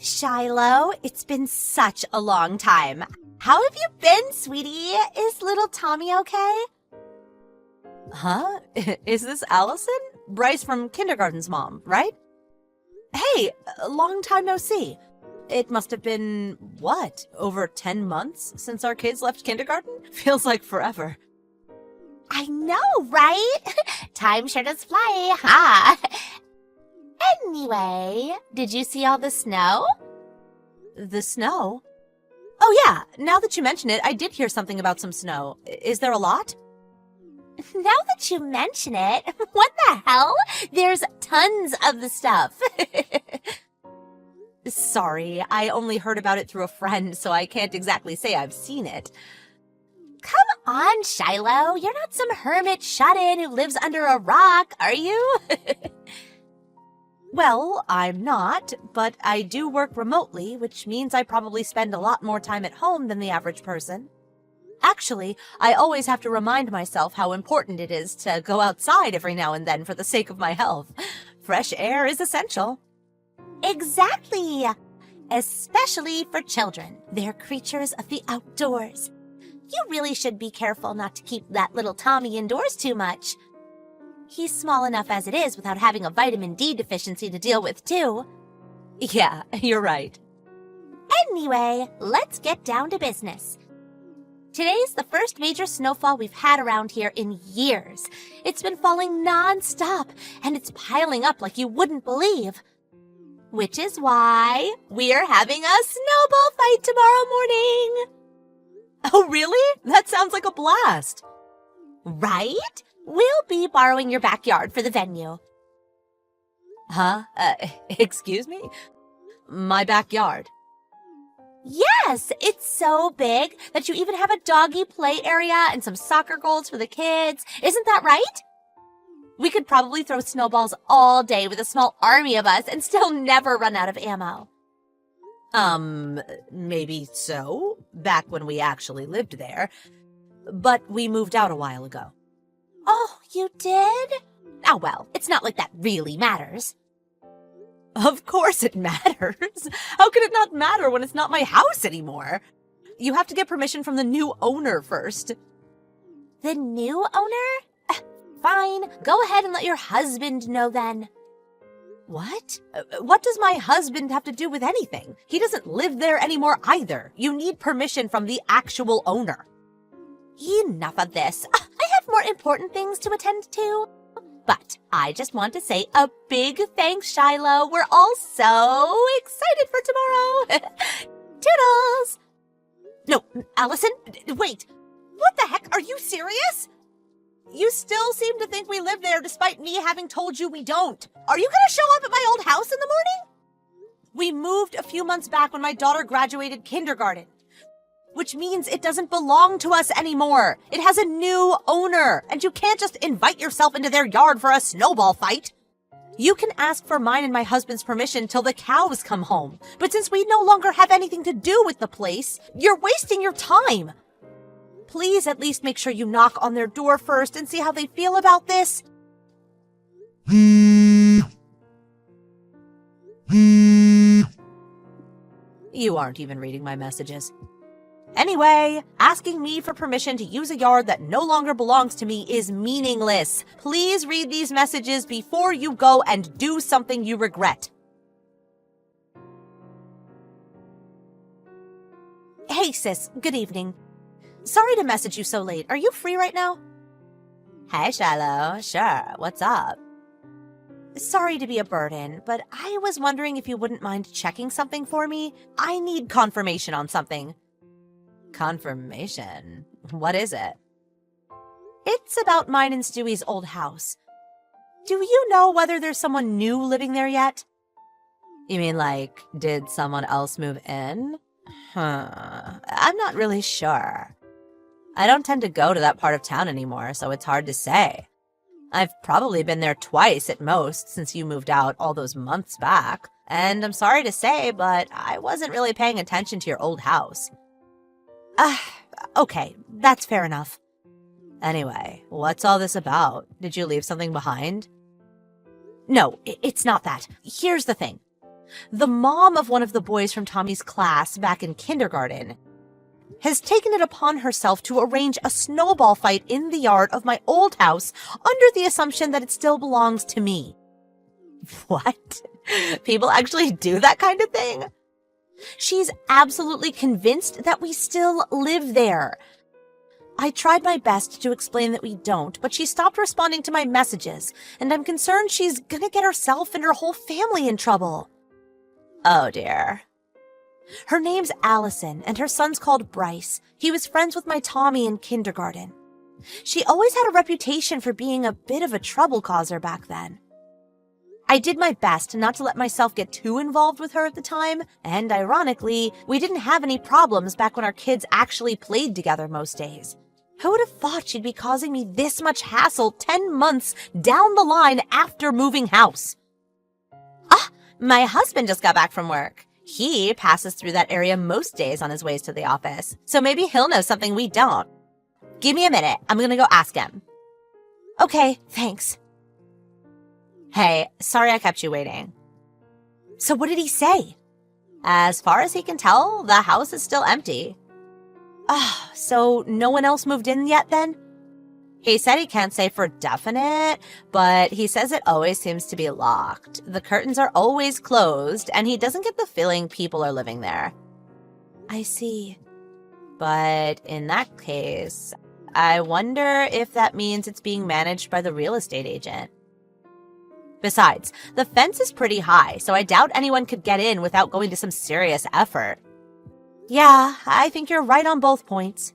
Shiloh, it's been such a long time. How have you been, sweetie? Is little Tommy okay? Huh? Is this Allison? Bryce from kindergarten's mom, right? Hey, long time no see. It must have been, what, over 10 months since our kids left kindergarten? Feels like forever. I know, right? Time sure does fly, huh? Anyway, did you see all the snow? The snow? Oh yeah, now that you mention it, I did hear something about some snow. Is there a lot? Now that you mention it, what the hell? There's tons of the stuff. Sorry, I only heard about it through a friend, so I can't exactly say I've seen it. Come on, Shiloh. You're not some hermit shut-in who lives under a rock, are you? Well, I'm not, but I do work remotely, which means I probably spend a lot more time at home than the average person. Actually, I always have to remind myself how important it is to go outside every now and then for the sake of my health. Fresh air is essential. Exactly. Especially for children. They're creatures of the outdoors. You really should be careful not to keep that little Tommy indoors too much. He's small enough as it is without having a vitamin D deficiency to deal with, too. Yeah, you're right. Anyway, let's get down to business. Today's the first major snowfall we've had around here in years. It's been falling non-stop, and it's piling up like you wouldn't believe. Which is why we're having a snowball fight tomorrow morning. Oh, really? That sounds like a blast. Right? We'll be borrowing your backyard for the venue. Huh? Excuse me? My backyard? Yes, it's so big that you even have a doggy play area and some soccer goals for the kids. Isn't that right? We could probably throw snowballs all day with a small army of us and still never run out of ammo. Maybe so, back when we actually lived there. But we moved out a while ago. Oh, you did? Oh, well, it's not like that really matters. Of course it matters. How could it not matter when it's not my house anymore? You have to get permission from the new owner first. The new owner? Fine, go ahead and let your husband know then. What? What does my husband have to do with anything? He doesn't live there anymore either. You need permission from the actual owner. Enough of this. I have more important things to attend to. But I just want to say a big thanks, Shiloh. We're all so excited for tomorrow. Toodles! No, Allison, wait. What the heck? Are you serious? You still seem to think we live there despite me having told you we don't. Are you going to show up at my old house in the morning? We moved a few months back when my daughter graduated kindergarten, which means it doesn't belong to us anymore. It has a new owner, and you can't just invite yourself into their yard for a snowball fight. You can ask for mine and my husband's permission till the cows come home, but since we no longer have anything to do with the place, you're wasting your time. Please at least make sure you knock on their door first and see how they feel about this. You aren't even reading my messages. Anyway, asking me for permission to use a yard that no longer belongs to me is meaningless. Please read these messages before you go and do something you regret. Hey sis, good evening. Sorry to message you so late. Are you free right now? Hey Shiloh, sure, what's up? Sorry to be a burden, but I was wondering if you wouldn't mind checking something for me. I need confirmation on something. Confirmation? What is it? It's about mine and Stewie's old house. Do you know whether there's someone new living there yet? You mean like, did someone else move in? I'm not really sure. I don't tend to go to that part of town anymore, so it's hard to say. I've probably been there twice at most since you moved out all those months back, and I'm sorry to say, but I wasn't really paying attention to your old house. Okay, that's fair enough. Anyway, what's all this about? Did you leave something behind? No, it's not that. Here's the thing. The mom of one of the boys from Tommy's class back in kindergarten has taken it upon herself to arrange a snowball fight in the yard of my old house under the assumption that it still belongs to me. What? People actually do that kind of thing? She's absolutely convinced that we still live there. I tried my best to explain that we don't, but she stopped responding to my messages, and I'm concerned she's gonna get herself and her whole family in trouble. Oh dear. Her name's Allison, and her son's called Bryce. He was friends with my Tommy in kindergarten. She always had a reputation for being a bit of a trouble causer back then. I did my best not to let myself get too involved with her at the time, and ironically, we didn't have any problems back when our kids actually played together most days. Who would have thought she'd be causing me this much hassle 10 months down the line after moving house? My husband just got back from work. He passes through that area most days on his ways to the office, so maybe he'll know something we don't. Give me a minute. I'm gonna go ask him. Okay, thanks. Hey, sorry I kept you waiting. So what did he say? As far as he can tell, the house is still empty. So no one else moved in yet then? He said he can't say for definite, but he says it always seems to be locked. The curtains are always closed, and he doesn't get the feeling people are living there. I see. But in that case, I wonder if that means it's being managed by the real estate agent. Besides, the fence is pretty high, so I doubt anyone could get in without going to some serious effort. Yeah, I think you're right on both points.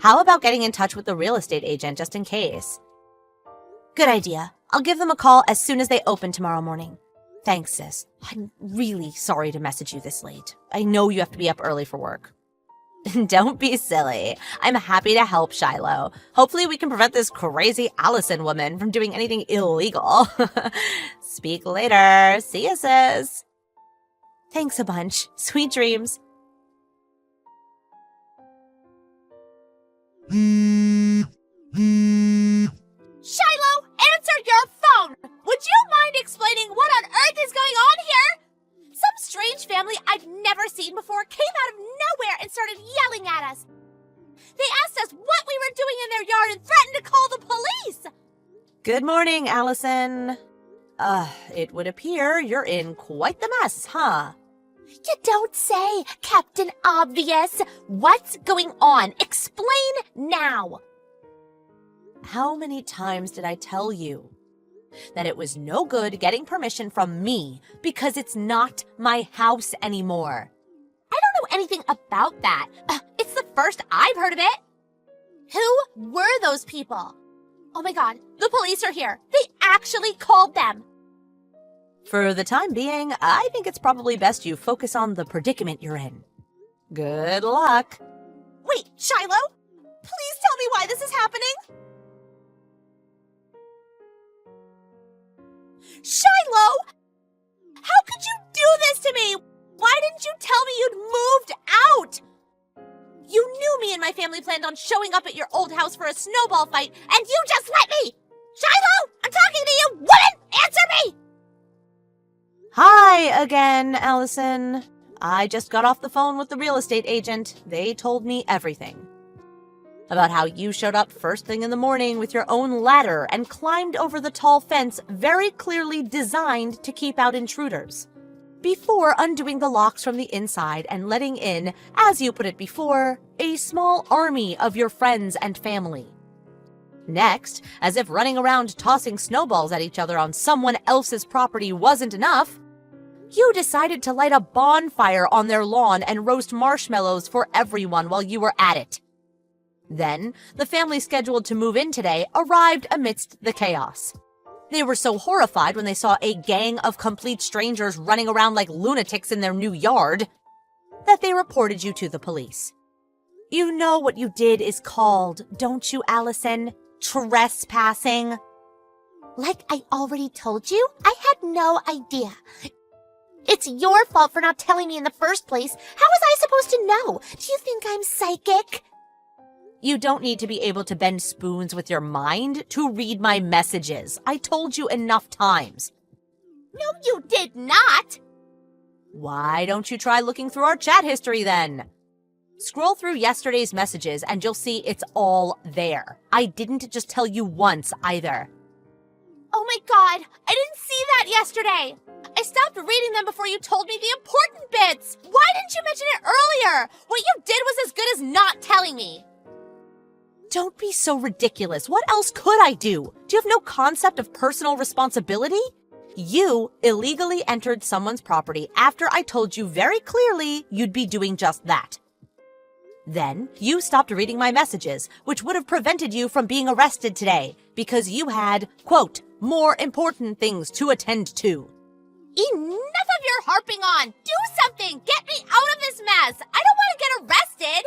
How about getting in touch with the real estate agent just in case? Good idea. I'll give them a call as soon as they open tomorrow morning. Thanks, sis. I'm really sorry to message you this late. I know you have to be up early for work. Don't be silly. I'm happy to help, Shiloh. Hopefully we can prevent this crazy Allison woman from doing anything illegal. Speak later. See ya, sis. Thanks a bunch. Sweet dreams. Shiloh, answer your phone! Would you mind explaining what on earth is going on here? Some strange family I've never seen before came out of nowhere and started yelling at us. They asked us what we were doing in their yard and threatened to call the police. Good morning, Allison. It would appear you're in quite the mess, huh? You don't say, Captain Obvious. What's going on? Explain now. How many times did I tell you that it was no good getting permission from me because it's not my house anymore? I don't know anything about that. It's the first I've heard of it. Who were those people? Oh my God, the police are here. They actually called them. For the time being, I think it's probably best you focus on the predicament you're in. Good luck. Wait, Shiloh? Please tell me why this is happening. Shiloh! How could you do this to me? Why didn't you tell me you'd moved out? You knew me and my family planned on showing up at your old house for a snowball fight, and you just let me! Shiloh! I'm talking to you! Woman! Answer me! Hi again, Allison. I just got off the phone with the real estate agent. They told me everything. About how you showed up first thing in the morning with your own ladder and climbed over the tall fence very clearly designed to keep out intruders, before undoing the locks from the inside and letting in, as you put it before, a small army of your friends and family. Next, as if running around tossing snowballs at each other on someone else's property wasn't enough, you decided to light a bonfire on their lawn and roast marshmallows for everyone while you were at it. Then, the family scheduled to move in today arrived amidst the chaos. They were so horrified when they saw a gang of complete strangers running around like lunatics in their new yard that they reported you to the police. You know what you did is called, don't you, Allison? Trespassing. Like I already told you, I had no idea. It's your fault for not telling me in the first place. How was I supposed to know? Do you think I'm psychic? You don't need to be able to bend spoons with your mind to read my messages. I told you enough times. No, you did not. Why don't you try looking through our chat history then? Scroll through yesterday's messages and you'll see it's all there. I didn't just tell you once either. Oh my god, I didn't see that yesterday. I stopped reading them before you told me the important bits. Why didn't you mention it earlier? What you did was as good as not telling me. Don't be so ridiculous. What else could I do? Do you have no concept of personal responsibility? You illegally entered someone's property after I told you very clearly you'd be doing just that. Then you stopped reading my messages, which would have prevented you from being arrested today because you had, quote, more important things to attend to. Enough of your harping on. Do something. Get me out of this mess. I don't want to get arrested.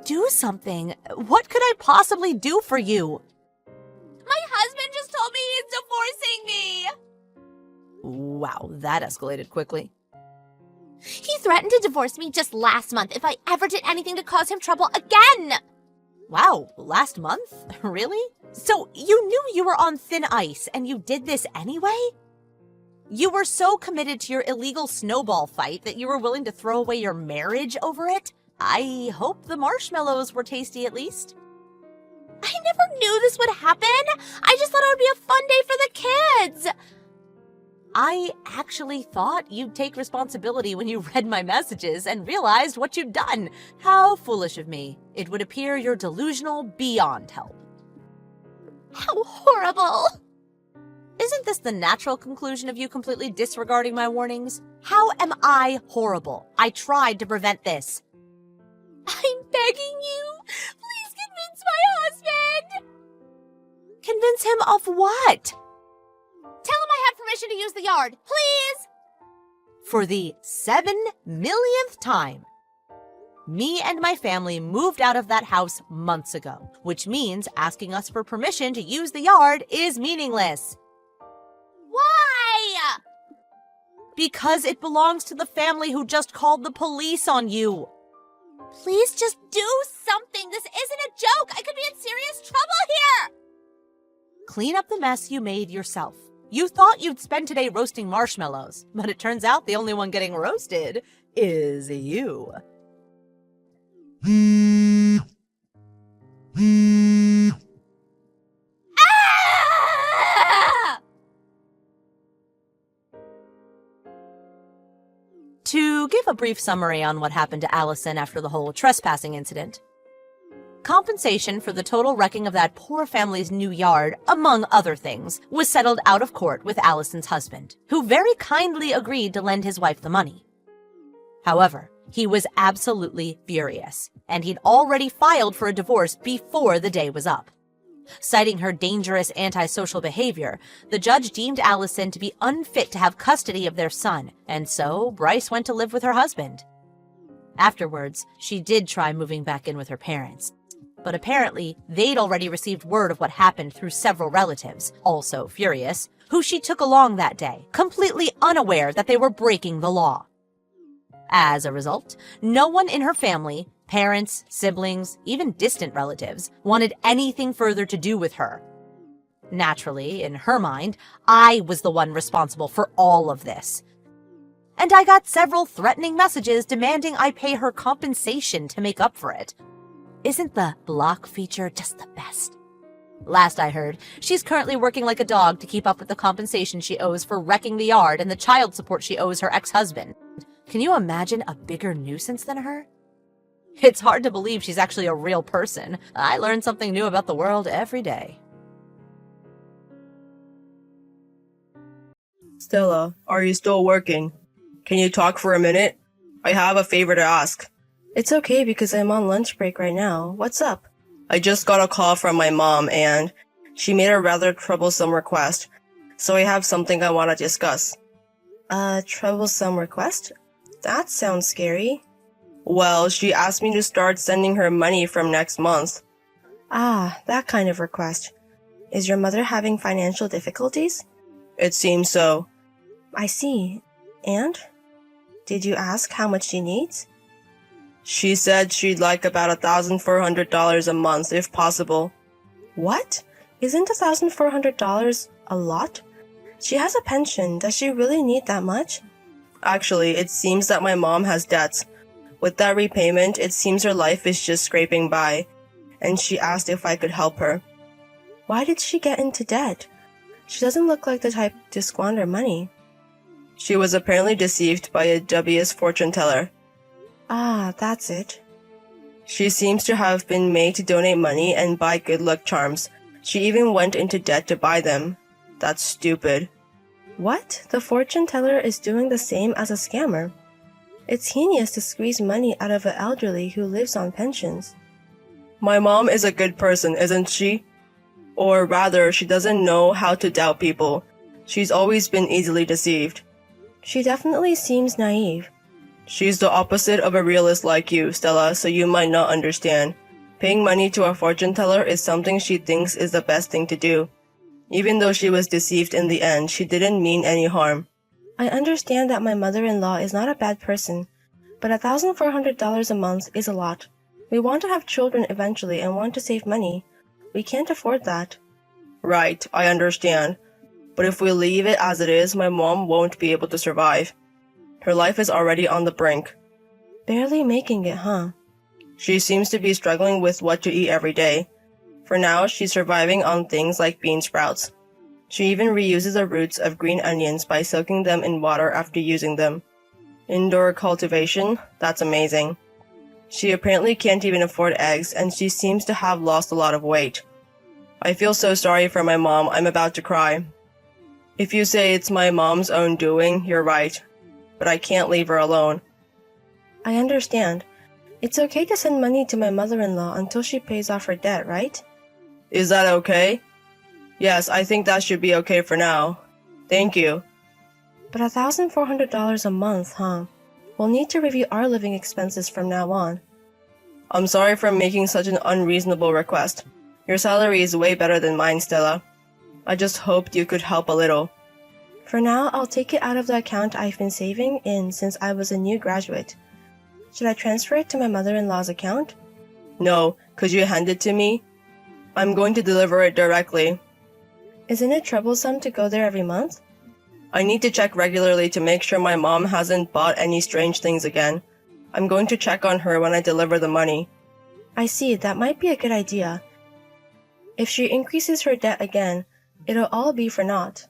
Do something? What could I possibly do for you? My husband just told me he's divorcing me. Wow, that escalated quickly. He threatened to divorce me just last month if I ever did anything to cause him trouble again. Wow, last month? Really? So you knew you were on thin ice and you did this anyway? You were so committed to your illegal snowball fight that you were willing to throw away your marriage over it? I hope the marshmallows were tasty at least. I never knew this would happen. I just thought it would be a fun day for the kids. I actually thought you'd take responsibility when you read my messages and realized what you'd done. How foolish of me. It would appear you're delusional beyond help. How horrible. Isn't this the natural conclusion of you completely disregarding my warnings? How am I horrible? I tried to prevent this. I'm begging you. Please convince my husband. Convince him of what? Tell him I have permission to use the yard, please. For the 7 millionth time. Me and my family moved out of that house months ago, which means asking us for permission to use the yard is meaningless. Why? Because it belongs to the family who just called the police on you. Please just do something. This isn't a joke. I could be in serious trouble here. Clean up the mess you made yourself. You thought you'd spend today roasting marshmallows, but it turns out the only one getting roasted is you. Ah! To give a brief summary on what happened to Allison after the whole trespassing incident. Compensation for the total wrecking of that poor family's new yard, among other things, was settled out of court with Allison's husband, who very kindly agreed to lend his wife the money. However, he was absolutely furious, and he'd already filed for a divorce before the day was up. Citing her dangerous antisocial behavior, the judge deemed Allison to be unfit to have custody of their son, and so Bryce went to live with her husband. Afterwards, she did try moving back in with her parents. But apparently, they'd already received word of what happened through several relatives, also furious, who she took along that day, completely unaware that they were breaking the law. As a result, no one in her family, parents, siblings, even distant relatives, wanted anything further to do with her. Naturally, in her mind, I was the one responsible for all of this. And I got several threatening messages demanding I pay her compensation to make up for it. Isn't the block feature just the best? Last I heard, she's currently working like a dog to keep up with the compensation she owes for wrecking the yard and the child support she owes her ex-husband. Can you imagine a bigger nuisance than her? It's hard to believe she's actually a real person. I learn something new about the world every day. Stella, are you still working? Can you talk for a minute? I have a favor to ask. It's okay because I'm on lunch break right now. What's up? I just got a call from my mom and she made a rather troublesome request. So I have something I want to discuss. A troublesome request? That sounds scary. Well, she asked me to start sending her money from next month. Ah, that kind of request. Is your mother having financial difficulties? It seems so. I see. And? Did you ask how much she needs? She said she'd like about $1,400 a month, if possible. What? Isn't $1,400 a lot? She has a pension. Does she really need that much? Actually, it seems that my mom has debts. With that repayment, it seems her life is just scraping by, and she asked if I could help her. Why did she get into debt? She doesn't look like the type to squander money. She was apparently deceived by a dubious fortune teller. Ah, that's it. She seems to have been made to donate money and buy good luck charms. She even went into debt to buy them. That's stupid. What? The fortune teller is doing the same as a scammer. It's heinous to squeeze money out of an elderly who lives on pensions. My mom is a good person, isn't she? Or rather, she doesn't know how to doubt people. She's always been easily deceived. She definitely seems naive. She's the opposite of a realist like you, Stella, so you might not understand. Paying money to a fortune teller is something she thinks is the best thing to do. Even though she was deceived in the end, she didn't mean any harm. I understand that my mother-in-law is not a bad person, but $1,400 a month is a lot. We want to have children eventually and want to save money. We can't afford that. Right, I understand. But if we leave it as it is, my mom won't be able to survive. Her life is already on the brink. Barely making it, huh? She seems to be struggling with what to eat every day. For now, she's surviving on things like bean sprouts. She even reuses the roots of green onions by soaking them in water after using them. Indoor cultivation? That's amazing. She apparently can't even afford eggs, and she seems to have lost a lot of weight. I feel so sorry for my mom, I'm about to cry. If you say it's my mom's own doing, you're right. But I can't leave her alone. I understand. It's okay to send money to my mother-in-law until she pays off her debt, right? Is that okay? Yes, I think that should be okay for now. Thank you. But $1,400 a month, huh? We'll need to review our living expenses from now on. I'm sorry for making such an unreasonable request. Your salary is way better than mine, Stella. I just hoped you could help a little. For now, I'll take it out of the account I've been saving in since I was a new graduate. Should I transfer it to my mother-in-law's account? No, could you hand it to me? I'm going to deliver it directly. Isn't it troublesome to go there every month? I need to check regularly to make sure my mom hasn't bought any strange things again. I'm going to check on her when I deliver the money. I see, that might be a good idea. If she increases her debt again, it'll all be for naught.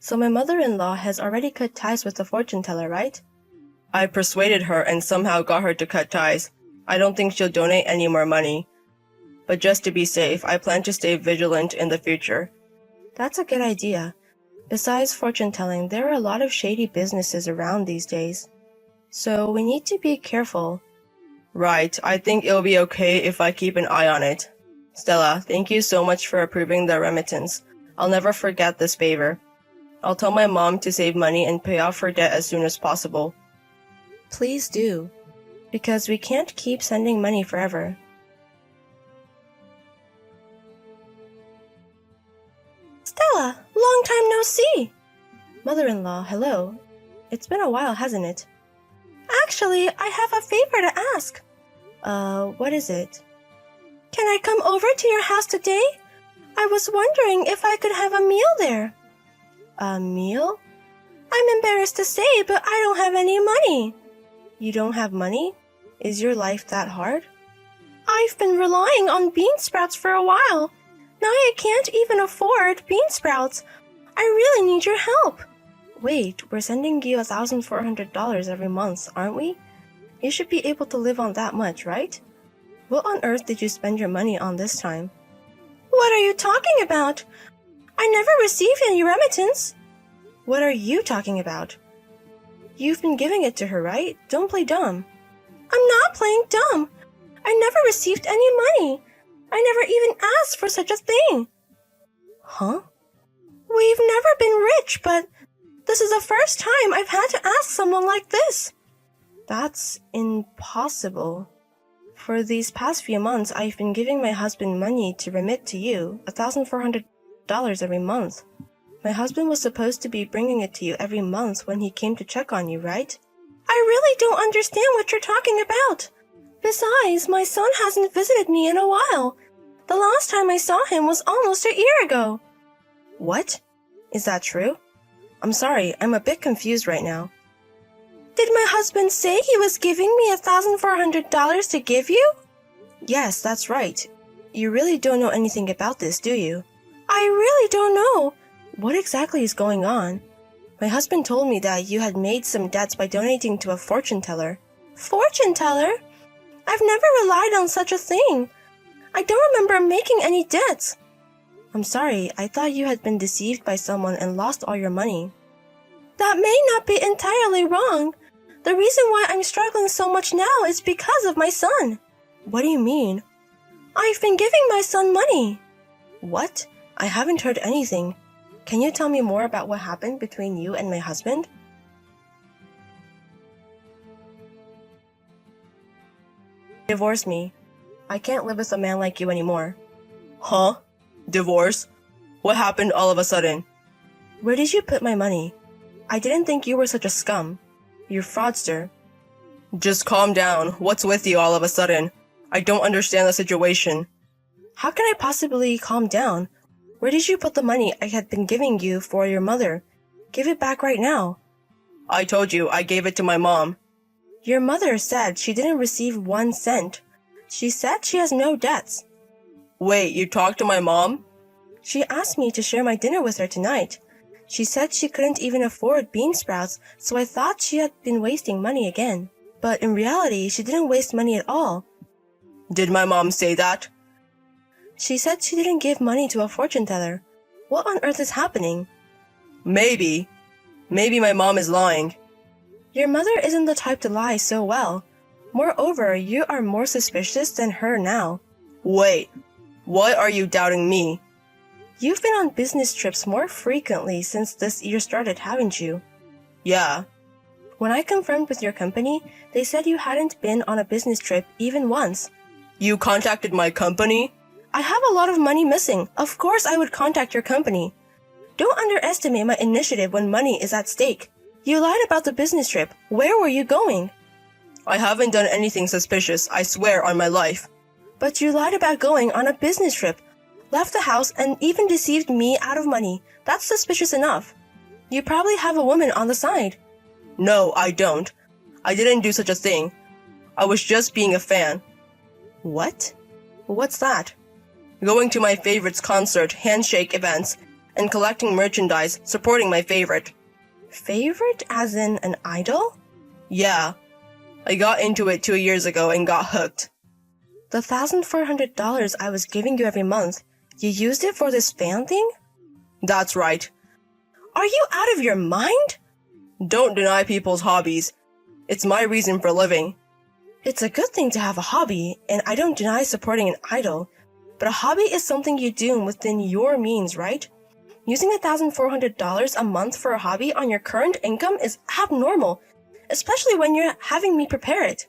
So my mother-in-law has already cut ties with the fortune teller, right? I persuaded her and somehow got her to cut ties. I don't think she'll donate any more money. But just to be safe, I plan to stay vigilant in the future. That's a good idea. Besides fortune-telling, there are a lot of shady businesses around these days. So we need to be careful. Right, I think it'll be okay if I keep an eye on it. Stella, thank you so much for approving the remittance. I'll never forget this favor. I'll tell my mom to save money and pay off her debt as soon as possible. Please do, because we can't keep sending money forever. Stella, long time no see! Mother-in-law, hello. It's been a while, hasn't it? Actually, I have a favor to ask. What is it? Can I come over to your house today? I was wondering if I could have a meal there. A meal? I'm embarrassed to say, but I don't have any money. You don't have money? Is your life that hard? I've been relying on bean sprouts for a while. Now I can't even afford bean sprouts. I really need your help. Wait, we're sending you $1,400 every month, aren't we? You should be able to live on that much, right? What on earth did you spend your money on this time? What are you talking about? I never received any remittance. What are you talking about? You've been giving it to her, right? Don't play dumb. I'm not playing dumb. I never received any money. I never even asked for such a thing. Huh? We've never been rich, but this is the first time I've had to ask someone like this. That's impossible. For these past few months, I've been giving my husband money to remit to you, $1,400 every month. My husband was supposed to be bringing it to you every month when he came to check on you, right? I really don't understand what you're talking about. Besides, my son hasn't visited me in a while. The last time I saw him was almost a year ago. What? Is that true? I'm sorry, I'm a bit confused right now. Did my husband say he was giving me $1,400 to give you? Yes, that's right. You really don't know anything about this, do you? I really don't know. What exactly is going on? My husband told me that you had made some debts by donating to a fortune teller. Fortune teller? I've never relied on such a thing. I don't remember making any debts. I'm sorry, I thought you had been deceived by someone and lost all your money. That may not be entirely wrong. The reason why I'm struggling so much now is because of my son. What do you mean? I've been giving my son money. What? I haven't heard anything. Can you tell me more about what happened between you and my husband? Divorce me. I can't live with a man like you anymore. Huh? Divorce? What happened all of a sudden? Where did you put my money? I didn't think you were such a scum. You're fraudster. Just calm down. What's with you all of a sudden? I don't understand the situation. How can I possibly calm down? Where did you put the money I had been giving you for your mother? Give it back right now. I told you I gave it to my mom. Your mother said she didn't receive 1 cent. She said she has no debts. Wait, you talked to my mom? She asked me to share my dinner with her tonight. She said she couldn't even afford bean sprouts, so I thought she had been wasting money again. But in reality, she didn't waste money at all. Did my mom say that? She said she didn't give money to a fortune teller. What on earth is happening? Maybe my mom is lying. Your mother isn't the type to lie so well. Moreover, you are more suspicious than her now. Wait, why are you doubting me? You've been on business trips more frequently since this year started, haven't you? Yeah. When I confirmed with your company, they said you hadn't been on a business trip even once. You contacted my company? I have a lot of money missing. Of course I would contact your company. Don't underestimate my initiative when money is at stake. You lied about the business trip. Where were you going? I haven't done anything suspicious, I swear on my life. But you lied about going on a business trip, left the house, and even deceived me out of money. That's suspicious enough. You probably have a woman on the side. No, I don't. I didn't do such a thing. I was just being a fan. What? What's that? Going to my favorite's concert, handshake events, and collecting merchandise supporting my favorite. Favorite as in an idol? Yeah. I got into it 2 years ago and got hooked. The $1,400 I was giving you every month, you used it for this fan thing? That's right. Are you out of your mind? Don't deny people's hobbies. It's my reason for living. It's a good thing to have a hobby, and I don't deny supporting an idol, but a hobby is something you do within your means, right? Using $1,400 a month for a hobby on your current income is abnormal, especially when you're having me prepare it.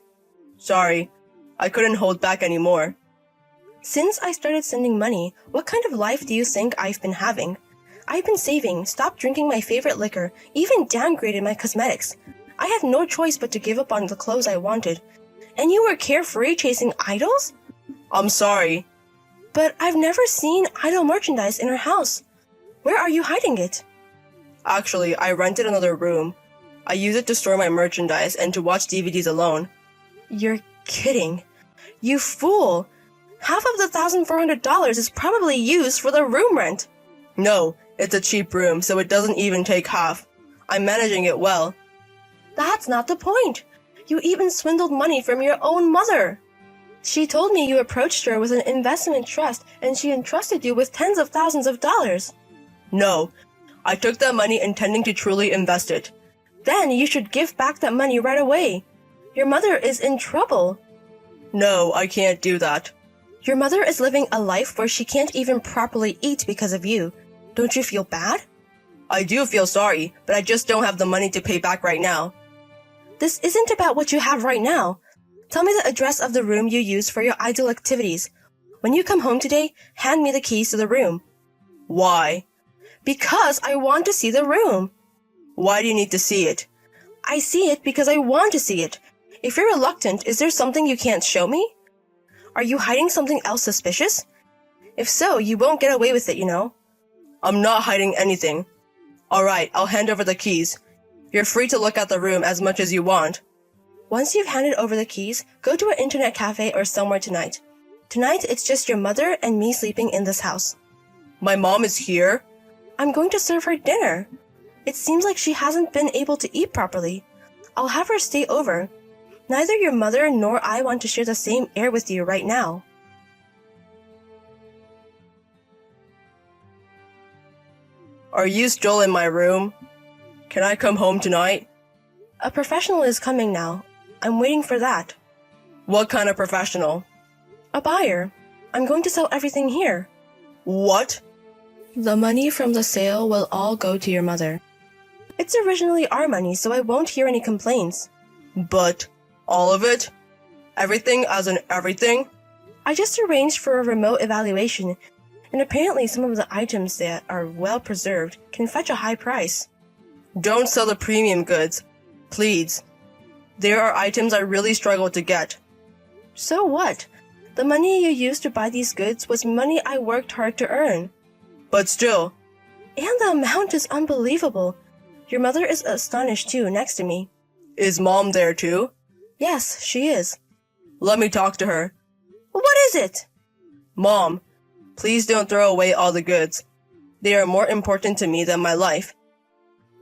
Sorry, I couldn't hold back anymore. Since I started sending money, what kind of life do you think I've been having? I've been saving, stopped drinking my favorite liquor, even downgraded my cosmetics. I had no choice but to give up on the clothes I wanted. And you were carefree chasing idols? I'm sorry. But I've never seen idol merchandise in our house. Where are you hiding it? Actually, I rented another room. I use it to store my merchandise and to watch DVDs alone. You're kidding. You fool! Half of the $1,400 is probably used for the room rent. No, it's a cheap room, so it doesn't even take half. I'm managing it well. That's not the point. You even swindled money from your own mother. She told me you approached her with an investment trust and she entrusted you with tens of thousands of dollars. No, I took that money intending to truly invest it. Then you should give back that money right away. Your mother is in trouble. No, I can't do that. Your mother is living a life where she can't even properly eat because of you. Don't you feel bad? I do feel sorry, but I just don't have the money to pay back right now. This isn't about what you have right now. Tell me the address of the room you use for your idol activities. When you come home today, hand me the keys to the room. Why? Because I want to see the room. Why do you need to see it? I see it because I want to see it. If you're reluctant, is there something you can't show me? Are you hiding something else suspicious? If so, you won't get away with it, you know. I'm not hiding anything. Alright, I'll hand over the keys. You're free to look at the room as much as you want. Once you've handed over the keys, go to an internet cafe or somewhere tonight. Tonight, it's just your mother and me sleeping in this house. My mom is here? I'm going to serve her dinner. It seems like she hasn't been able to eat properly. I'll have her stay over. Neither your mother nor I want to share the same air with you right now. Are you still in my room? Can I come home tonight? A professional is coming now. I'm waiting for that. What kind of professional? A buyer. I'm going to sell everything here. What? The money from the sale will all go to your mother. It's originally our money, so I won't hear any complaints. But all of it? Everything as in everything? I just arranged for a remote evaluation, and apparently some of the items that are well preserved can fetch a high price. Don't sell the premium goods, please. There are items I really struggle to get. So what? The money you used to buy these goods was money I worked hard to earn. But still. And the amount is unbelievable. Your mother is astonished too, next to me. Is Mom there too? Yes, she is. Let me talk to her. What is it? Mom, please don't throw away all the goods. They are more important to me than my life.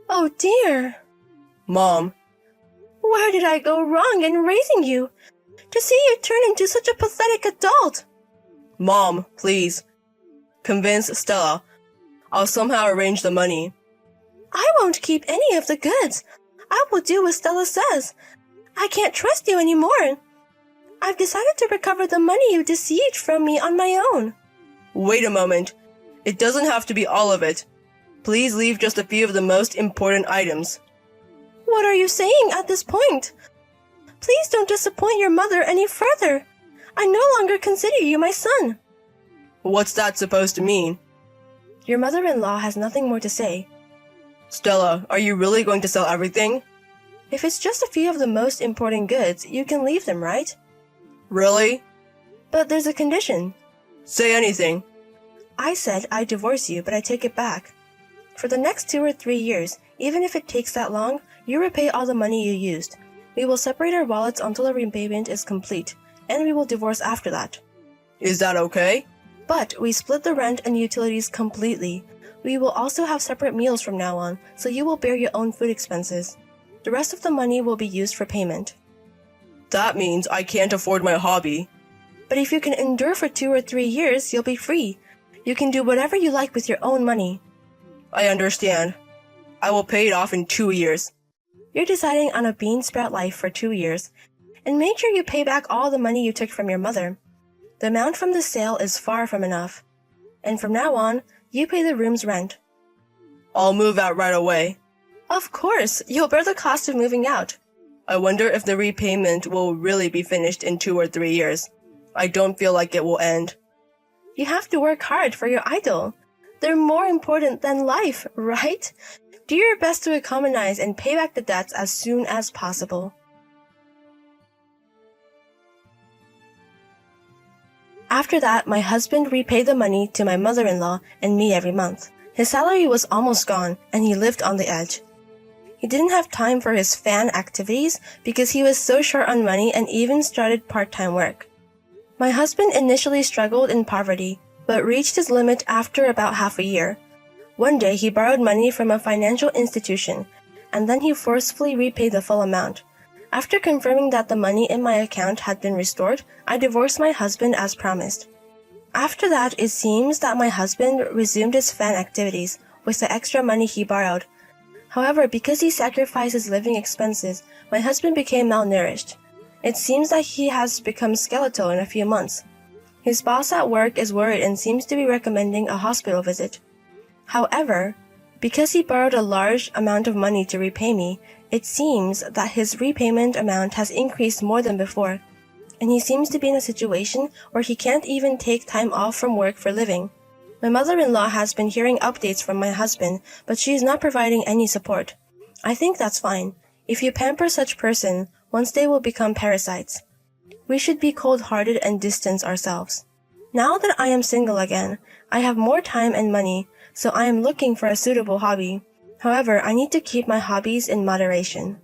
Oh dear. Mom. Where did I go wrong in raising you? To see you turn into such a pathetic adult. Mom, please. Convince Stella. I'll somehow arrange the money. I won't keep any of the goods. I will do what Stella says. I can't trust you anymore. I've decided to recover the money you deceived from me on my own. Wait a moment. It doesn't have to be all of it. Please leave just a few of the most important items. What are you saying at this point? Please don't disappoint your mother any further. I no longer consider you my son. What's that supposed to mean? Your mother-in-law has nothing more to say. Stella, are you really going to sell everything? If it's just a few of the most important goods, you can leave them, right? Really? But there's a condition. Say anything. I said I'd divorce you, but I take it back. For the next 2 or 3 years, even if it takes that long, you repay all the money you used. We will separate our wallets until the repayment is complete, and we will divorce after that. Is that okay? But we split the rent and utilities completely. We will also have separate meals from now on, so you will bear your own food expenses. The rest of the money will be used for payment. That means I can't afford my hobby. But if you can endure for 2 or 3 years, you'll be free. You can do whatever you like with your own money. I understand. I will pay it off in 2 years. You're deciding on a bean sprout life for 2 years, and make sure you pay back all the money you took from your mother. The amount from the sale is far from enough. And from now on, you pay the room's rent. I'll move out right away. Of course, you'll bear the cost of moving out. I wonder if the repayment will really be finished in 2 or 3 years. I don't feel like it will end. You have to work hard for your idol. They're more important than life, right? Do your best to economize and pay back the debts as soon as possible. After that, my husband repaid the money to my mother-in-law and me every month. His salary was almost gone, and he lived on the edge. He didn't have time for his fan activities because he was so short on money and even started part-time work. My husband initially struggled in poverty, but reached his limit after about half a year. One day, he borrowed money from a financial institution, and then he forcefully repaid the full amount. After confirming that the money in my account had been restored, I divorced my husband as promised. After that, it seems that my husband resumed his fan activities with the extra money he borrowed. However, because he sacrificed his living expenses, my husband became malnourished. It seems that he has become skeletal in a few months. His boss at work is worried and seems to be recommending a hospital visit. However, because he borrowed a large amount of money to repay me, it seems that his repayment amount has increased more than before, and he seems to be in a situation where he can't even take time off from work for living. My mother-in-law has been hearing updates from my husband, but she is not providing any support. I think that's fine. If you pamper such person, once they will become parasites. We should be cold-hearted and distance ourselves. Now that I am single again, I have more time and money, so I am looking for a suitable hobby. However, I need to keep my hobbies in moderation.